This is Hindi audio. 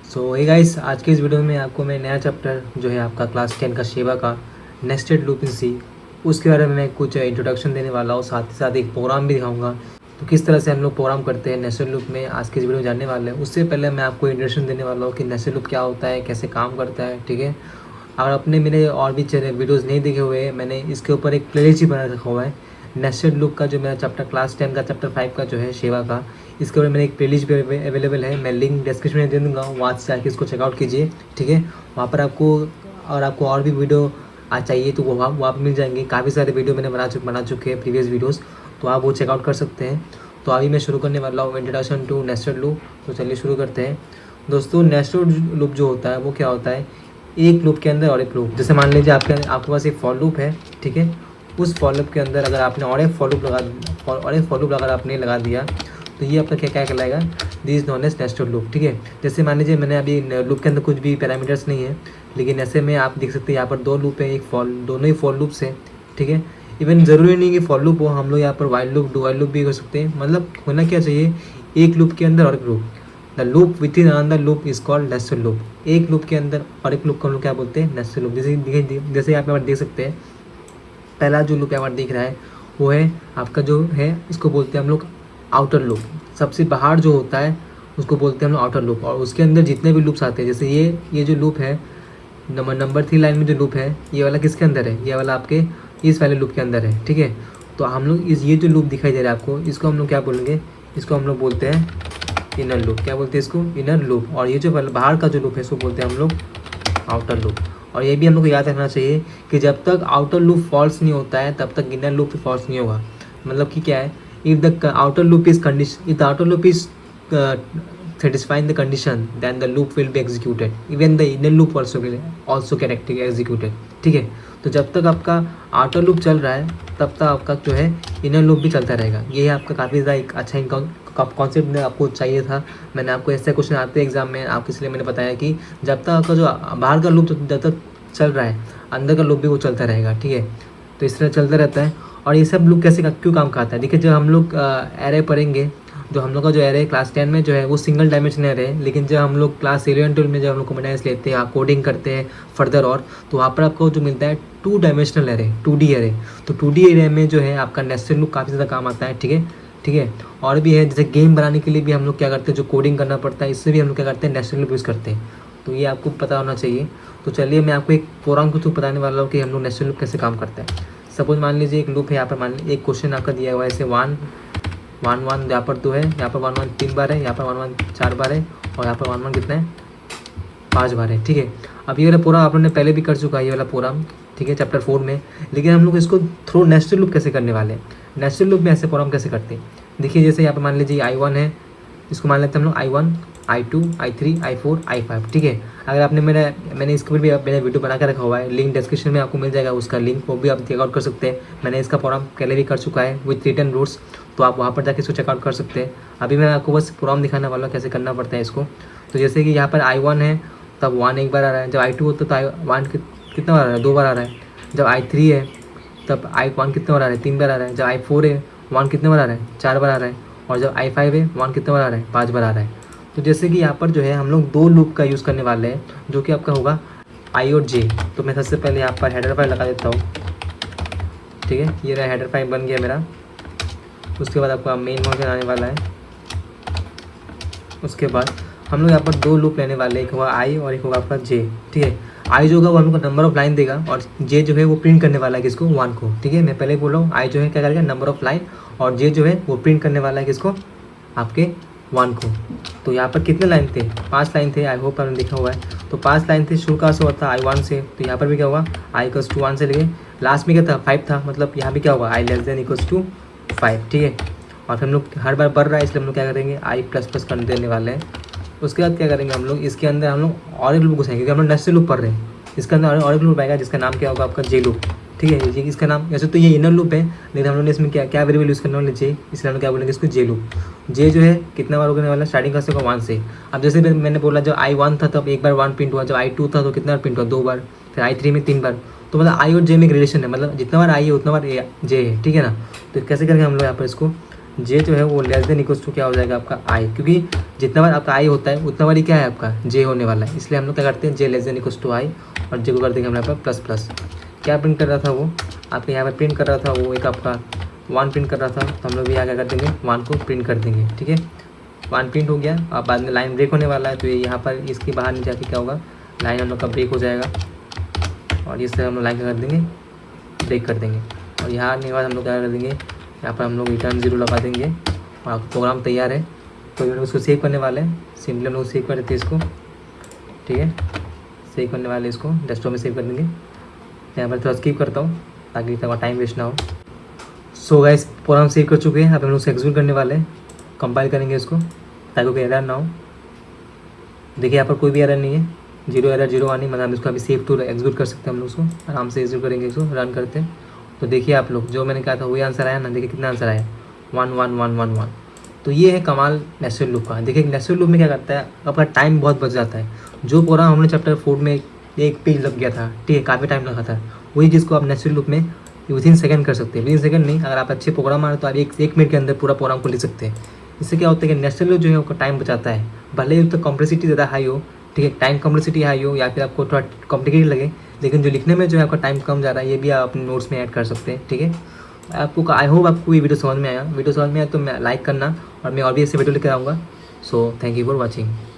सो हे गाइस, आज के इस वीडियो में आपको मैं नया चैप्टर जो है आपका क्लास 10 का शेवा का नेस्टेड लूप इन सी उसके बारे में मैं कुछ इंट्रोडक्शन देने वाला हूँ। साथ ही साथ एक प्रोग्राम भी दिखाऊंगा। तो किस तरह से हम लोग प्रोग्राम करते हैं नेस्टेड लूप में आज के इस वीडियो में जानने वाले हैं। उससे पहले मैं आपको इंट्रोडक्शन देने वाला हूँ कि नेस्टेड लूप क्या होता है, कैसे काम करता है। ठीक है, अगर आपने मेरे और भी वीडियोज़ नहीं देखे हुए हैं, मैंने इसके ऊपर एक प्लेलिस्ट ही बना रखा हुआ है नेस्टेड लूप का। जो मेरा चैप्टर क्लास 10 का चैप्टर 5 का जो है शेवा का, इसके ऊपर मेरे एक प्लेलिस्ट भी अवेलेबल है। मैं लिंक डिस्क्रिप्शन में दे दूँगा, वहाँ से आके इसको चेकआउट कीजिए। ठीक है, वहाँ पर आपको और भी वीडियो चाहिए तो वो वहाँ पर मिल जाएंगे। काफ़ी सारे वीडियो मैंने बना चुके हैं प्रीवियस वीडियोज़, तो आप वो चेकआउट कर सकते हैं। तो अभी मैं शुरू करने वाला हूँ इंट्रोडक्शन टू नेस्टेड लूप। तो चलिए शुरू करते हैं। दोस्तों, नेस्टेड लूप जो होता है वो क्या होता है, एक लूप के अंदर और एक लूप। जैसे मान लीजिए आपके पास एक फॉर लूप है। ठीक है, उस फॉर लूप के अंदर अगर आपने और एक फॉर लूप अगर आपने लगा दिया तो ये आपका क्या क्या कहलाएगा, this known as nested loop. ठीक है, जैसे मान लीजिए मैंने अभी लूप के अंदर कुछ भी पैरामीटर्स नहीं है, लेकिन ऐसे में आप देख सकते हैं यहाँ पर दो लूप है, दोनों ही फॉर लूप्स है। ठीक है, इवन ज़रूरी नहीं कि फॉर लूप हो, हम लोग यहाँ पर while loop, do while loop भी कर सकते हैं। मतलब होना क्या चाहिए, एक लूप के अंदर और एक loop. The loop with in another loop is called nested loop. एक लूप के अंदर और एक लूप को हम लोग क्या बोलते हैं, नेस्टेड लूप। जैसे आप यहाँ पर देख सकते हैं, पहला जो लूप यहाँ पर दिख रहा है वो है आपका जो है, इसको बोलते हैं हम लोग आउटर लूप। सबसे बाहर जो होता है उसको बोलते हैं हम लोग आउटर लूप। और उसके अंदर जितने भी लूप्स आते हैं, जैसे ये जो लूप है नंबर 3 लाइन में जो लूप है, ये वाला किसके अंदर है, ये वाला आपके इस वाले लूप के अंदर है। ठीक है, तो हम लोग ये जो लूप दिखाई दे रहा है आपको, इसको हम लोग क्या बोलेंगे, इसको हम लोग बोलते हैं इनर लूप। क्या बोलते हैं इसको, इनर लूप। और ये जो बाहर का जो लूप है इसको बोलते हैं हम लोग आउटर लूप। और ये भी हम लोग को याद रखना चाहिए कि जब तक आउटर लूप फॉल्स नहीं होता है तब तक इनर लूप फॉल्स नहीं होगा। मतलब कि क्या है, if the outer loop is satisfying the condition, then the loop will be executed. Even the inner loop also get executed. ठीक है, तो जब तक आपका आउटर लूप चल रहा है तब तक आपका जो है इनर लूप भी चलता रहेगा। ये आपका काफ़ी ज़्यादा एक अच्छा कॉन्सेप्ट आपको चाहिए था। मैंने आपको ऐसे क्वेश्चन आते हैं एग्जाम में, आपको इसलिए मैंने बताया कि जब तक आपका जो बाहर का लूप जब तक चल रहा है, अंदर का लूप भी वो चलता रहेगा। ठीक है, तो इस तरह चलता रहता है। और ये सब लूप क्यों काम का आता है, देखिए जब हम लोग एरे पढ़ेंगे, जो हम लोग का जो एरे क्लास 10 में जो है वो सिंगल डायमेंशन एरे है। लेकिन जब हम लोग क्लास 11-12 में जब हम लोग कॉम्बिनेंस लेते हैं, कोडिंग करते हैं फर्दर, और तो वहाँ पर आपको जो मिलता है 2 डायमेंशनल एरे, 2D एरे। तो 2D एरे में जो है आपका नेस्टेड लूप काफ़ी ज़्यादा काम आता है। ठीक है, और भी है, जैसे गेम बनाने के लिए भी हम लोग क्या करते हैं, जो कोडिंग करना पड़ता है, इससे भी हम लोग क्या करते हैं, नेस्टेड लूप यूज़ करते हैं। तो ये आपको पता होना चाहिए। तो चलिए मैं आपको एक प्रोग्राम के थ्रू बताने वाला हूँ कि हम लोग नेस्टेड लूप कैसे काम करते हैं। सपोज मान लीजिए एक लूप है, यहाँ पर मान लीजिए एक क्वेश्चन आपका दिया हुआ है, ऐसे 1 1 यहाँ पर 2 है, यहाँ पर 1 1 3 बार है, यहाँ पर 1 1 4 बार है, और यहाँ पर 1 1 कितना है, 5 बार है। ठीक है, अब ये वाला प्रोग्राम आप लोगों ने पहले भी कर चुका है, ये वाला प्रोग्राम। ठीक है, चैप्टर 4 में। लेकिन हम लोग इसको थ्रू नेस्टेड लूप कैसे करने वाले हैं, नेस्टेड लूप में ऐसे प्रोग्राम कैसे करते हैं। देखिए जैसे यहाँ पर मान लीजिए I1 है, इसको मान लेते हैं हम लोग I1 I2 I3 I4 I5। ठीक है, अगर आपने मैंने इसके ऊपर भी मैंने वीडियो बना के रखा हुआ है, लिंक डिस्क्रिप्शन में आपको मिल जाएगा उसका लिंक, वो भी आप चेकआउट कर सकते हैं। मैंने इसका प्रोग्राम पहले भी कर चुका है विथ रिटन रूट्स, तो आप वहाँ पर जाके इसको चेकआउट कर सकते हैं। अभी मैं आपको बस प्रोग्राम दिखाने वाला हूँ कैसे करना पड़ता है इसको। तो जैसे कि यहाँ पर I1 है तब 1 एक बार आ रहा है, जब I2 होता है तो I1 कितना बार आ रहा है, 2 बार आ रहा है। जब I3 है तब I1 कितने बार आ रहा है, 3 बार आ रहा है। जब I4 है 1 कितने बार आ रहा है, 4 बार आ रहा है। और जब I5 है 1 कितने बार आ रहा है, 5 बार आ रहा है। तो जैसे कि यहाँ पर जो है हम लोग 2 लूप का यूज़ करने वाले हैं, जो कि आपका होगा I और J। तो मैं सबसे पहले यहाँ पर हेडर फाइल लगा देता हूँ। ठीक है, ये रहा हेडर फाइल बन गया मेरा। उसके बाद आपका मेन फंक्शन आने वाला है। उसके बाद हम लोग यहाँ पर 2 लूप लेने वाले हैं, एक होगा I और एक होगा आपका J। ठीक है, I जो होगा वो हमको नंबर ऑफ लाइन देगा, और J जो है वो प्रिंट करने वाला है किसको, 1 को। ठीक है, मैं पहले बोल रहा हूँ, I जो है क्या करेगा, नंबर ऑफ लाइन, और J जो है वो प्रिंट करने वाला है किसको, आपके 1 को। तो यहाँ पर कितने लाइन थे, 5 लाइन थे। आई होप आपने देखा हुआ है। तो 5 लाइन थे, शुरू का हुआ था I1 से। तो यहाँ पर भी क्या हुआ, I=1 से लेके लास्ट में क्या था, 5 था। मतलब यहाँ भी क्या होगा, I<=5। ठीक है, और फिर हम लोग हर बार बढ़ रहा है, इसलिए हम लोग क्या करेंगे, I++ कर देने वाले हैं। उसके बाद क्या करेंगे हम लोग, इसके अंदर हम लोग और एक लूप घुसाएंगे, क्योंकि हम लोग नेस्टेड लूप पढ़ रहे हैं। इसके अंदर और एक लूप आएगा जिसका नाम क्या होगा, आपका J लूप। ठीक है, ये इसका नाम, वैसे तो ये इनर लूप है, लेकिन हम लोग ने इसमें क्या वेरिएबल यूज़ करने वाले, J, इसलिए हम लोग क्या बोलेंगे इसको J लूप। J जो है कितना बार होने वाला, स्टार्टिंग का होगा 1 से। अब जैसे मैंने बोला, जब I1 था तब एक बार 1 प्रिंट हुआ, जब I2 था तो कितना बार प्रिंट हुआ, 2 बार, फिर I3 में 3 बार। तो मतलब I और J में एक रिलेशन है, मतलब जितना बार I है उतना बार J है। ठीक है ना, तो कैसे करेंगे हम लोग यहाँ पर इसको, जे जो है वो लेस देन इक्वल्स टू क्या हो जाएगा आपका आई, क्योंकि जितना बार आपका आई होता है उतना बार ही क्या है आपका जे होने वाला है, इसलिए हम लोग क्या करते हैं जे लेस देन इक्वल्स टू आई और जे को कर देंगे हम यहाँ पर प्लस प्लस। क्या प्रिंट कर रहा था वो आपके यहाँ पर प्रिंट कर रहा था वो एक आपका 1 प्रिंट कर रहा था, तो हम लोग भी यहाँ क्या कर देंगे 1 को प्रिंट कर देंगे। ठीक है, 1 प्रिंट हो गया। अब बाद में लाइन ब्रेक होने वाला है, तो ये यहाँ पर इसके बाहर नहीं जाके क्या होगा लाइन हम लोग का ब्रेक हो जाएगा और इससे हम लोग लाइन क्या कर देंगे ब्रेक कर देंगे। और यहाँ आने के बाद हम लोग क्या कर देंगे यहाँ पर हम लोग रिटर्न 0 लगा देंगे और आपका प्रोग्राम तैयार है। तो हम लोग उसको सेव करने वाले हैं, सिंपली हम लोग सेव कर देते हैं इसको। ठीक है, सेव करने वाले इसको डेस्कटॉप में सेव कर देंगे। यहाँ पर थोड़ा स्किप करता हूँ ताकि थोड़ा टाइम वेस्ट ना हो। सो गाइस प्रोग्राम सेव कर चुके हैं, अब हम लोग उसे एग्जीक्यूट करने वाले हैं, कंपाइल करेंगे इसको ताकि कोई एरर ना हो। देखिए यहाँ पर कोई भी एरर नहीं है, 0 एरर 0 आनी, मतलब हम इसको अभी सेव टू एग्जीक्यूट कर सकते हैं। हम लोग उसको आराम से एग्जीक्यूट करेंगे, इसको रन करते हैं। तो देखिए आप लोग जो मैंने कहा था वही आंसर आया ना, देखिए कितना आंसर आया 1 1 1 1 1। तो ये है कमाल नेस्टेड लूप का। देखिए नेस्टेड लूप में क्या करता है आपका टाइम बहुत बच जाता है। जो प्रोग्राम हमने चैप्टर 4 में एक पेज लग गया था, ठीक है काफ़ी टाइम लगा था, वही चीज़ को आप नेस्टेड लूप में विदिन सेकंड कर सकते हैं। विदिन सेकंड नहीं, अगर आप अच्छे प्रोग्राम आ रहे तो आप एक मिनट के अंदर पूरा प्रोग्राम को लिख सकते हैं। इससे क्या होता है कि नेस्टेड लूप जो है उसका टाइम बचाता है, भले ही उसका कॉम्प्लेक्सिटी ज़्यादा हाई हो, ठीक है टाइम कॉम्प्लेक्सिटी हाई हो या फिर आपको थोड़ा कॉम्प्लिकेटेड लगे, लेकिन जो लिखने में जो है आपका टाइम कम जा रहा है ये भी आप अपने नोट्स में ऐड कर सकते हैं। ठीक है, आपको आई होप आपको ये वीडियो समझ में आया। वीडियो समझ में आया तो मैं लाइक करना और मैं और भी ऐसे वीडियो लेकर आऊँगा। So thank you for watching.